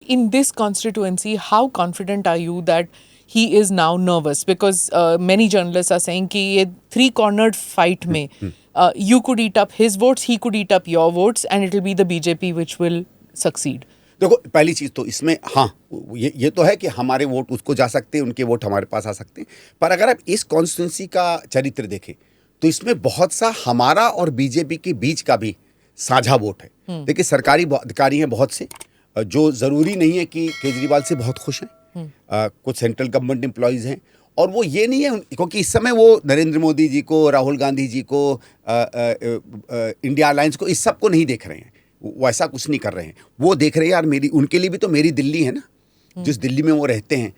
in this constituency, how confident are you that he is now nervous? Because many journalists are saying कि ये three-cornered fight में you could eat up his votes, he could eat up your votes, and it will be the BJP which will succeed. देखो, पहली चीज तो इसमें हाँ, ये तो है कि हमारे वोट उसको जा सकते हैं, उनके वोट हमारे पास आ सकते हैं। पर अगर आप इस कॉन्स्टिट्यूंसी का चरित्र देखें तो इसमें बहुत सा हमारा और बीजेपी के बीच का भी साझा वोट है। देखिए, सरकारी अधिकारी हैं बहुत से जो जरूरी नहीं है कि केजरीवाल से बहुत खुश हैं। कुछ सेंट्रल गवर्नमेंट एम्प्लॉयज हैं, और वो ये नहीं है क्योंकि इस समय वो नरेंद्र मोदी जी को, राहुल गांधी जी को, इंडिया अलायंस को, इस सब को नहीं देख रहे हैं। वो ऐसा कुछ नहीं कर रहे हैं। वो देख रहे हैं यार, मेरी, उनके लिए भी तो मेरी दिल्ली है ना, जिस दिल्ली में वो रहते हैं।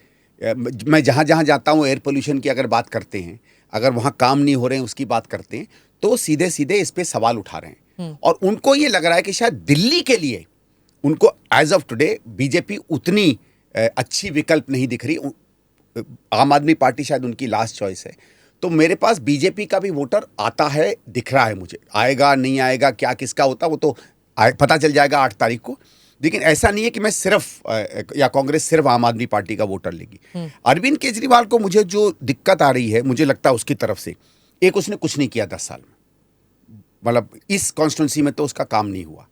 मैं जहाँ जहाँ जाता हूँ, एयर पोल्यूशन की अगर बात करते हैं, अगर वहाँ काम नहीं हो रहे हैं उसकी बात करते हैं, तो सीधे सीधे इस पे सवाल उठा रहे हैं। और उनको ये लग रहा है कि शायद दिल्ली के लिए उनको एज ऑफ टुडे बीजेपी उतनी अच्छी विकल्प नहीं दिख रही। आम आदमी पार्टी शायद उनकी लास्ट चॉइस है। तो मेरे पास बीजेपी का भी वोटर आता है, दिख रहा है मुझे। आएगा नहीं आएगा, क्या किसका होता, वो तो पता चल जाएगा 8 तारीख को। लेकिन ऐसा नहीं है कि मैं सिर्फ या कांग्रेस सिर्फ आम आदमी पार्टी का वोटर लेगी। अरविंद केजरीवाल को मुझे जो दिक्कत आ रही है, मुझे लगता है उसकी तरफ से, एक, उसने कुछ नहीं किया 10 साल में। मतलब इस कॉन्स्टिट्यूंसी में तो उसका काम नहीं हुआ।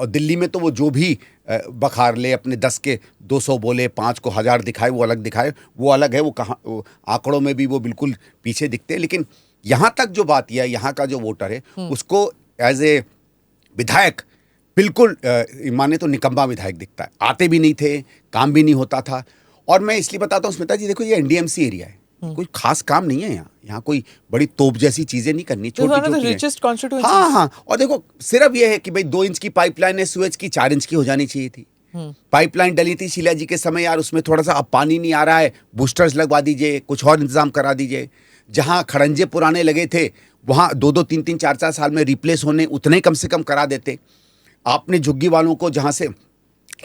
दिल्ली में तो वो जो भी बखार ले, अपने 10 के 200 बोले, 5 को 1000 दिखाए, वो अलग दिखाए, वो अलग है। वो कहाँ, आंकड़ों में भी वो बिल्कुल पीछे दिखते हैं। लेकिन यहाँ तक जो बात यह है, यहाँ का जो वोटर है उसको एज ए विधायक बिल्कुल माने तो निकम्मा विधायक दिखता है। आते भी नहीं थे, काम भी नहीं होता था। और मैं इसलिए बताता हूँ स्मिता जी, देखो ये एनडीएमसी एरिया है, कोई खास काम नहीं है यहाँ कोई बड़ी तोप जैसी चीजें नहीं करनी, छोटी-छोटी। हाँ, और देखो सिर्फ ये है कि भाई 2 इंच की पाइपलाइन है, सुएज की 4 इंच की हो जानी चाहिए थी। पाइपलाइन डली थी शीला जी के समय, यार उसमें थोड़ा सा अब पानी नहीं आ रहा है, बूस्टर्स लगवा दीजिए, कुछ और इंतजाम करा दीजिए। जहाँ खड़ंजे पुराने लगे थे वहाँ 2-2, 3-3, 4-4 साल में रिप्लेस होने, उतने कम से कम करा देते। आपने झुग्गी वालों को जहाँ से,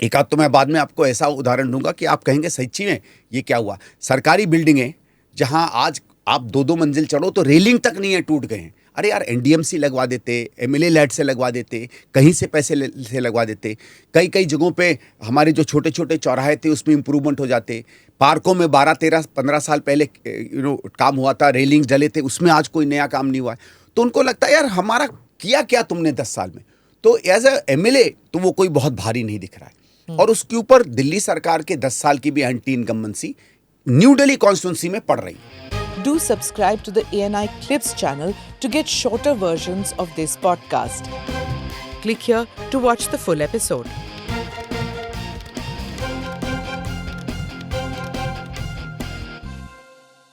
एक आध तो मैं बाद में आपको ऐसा उदाहरण दूंगा कि आप कहेंगे सच्ची में ये क्या हुआ। सरकारी बिल्डिंगें जहाँ आज आप 2-2 मंजिल चढ़ो तो रेलिंग तक नहीं है, टूट गए हैं। अरे यार, एनडीएमसी लगवा देते, एमएलए लैड से लगवा देते, कहीं से पैसे से लगवा देते। कई कई जगहों पे हमारे जो छोटे छोटे चौराहे थे उसमें इंप्रूवमेंट हो जाते। पार्कों में 12, 13, 15 साल पहले काम हुआ था, रेलिंग्स डले थे, उसमें आज कोई नया काम नहीं हुआ है। तो उनको लगता है यार हमारा किया क्या तुमने 10 साल में। तो एज ए एमएलए तो वो कोई बहुत भारी नहीं दिख रहा है। और उसके ऊपर दिल्ली सरकार के 10 साल की भी anti incumbency new Delhi constituency में पड़ रही है। Do subscribe to the ANI Clips channel to get shorter versions of this podcast. Click here to watch the full episode.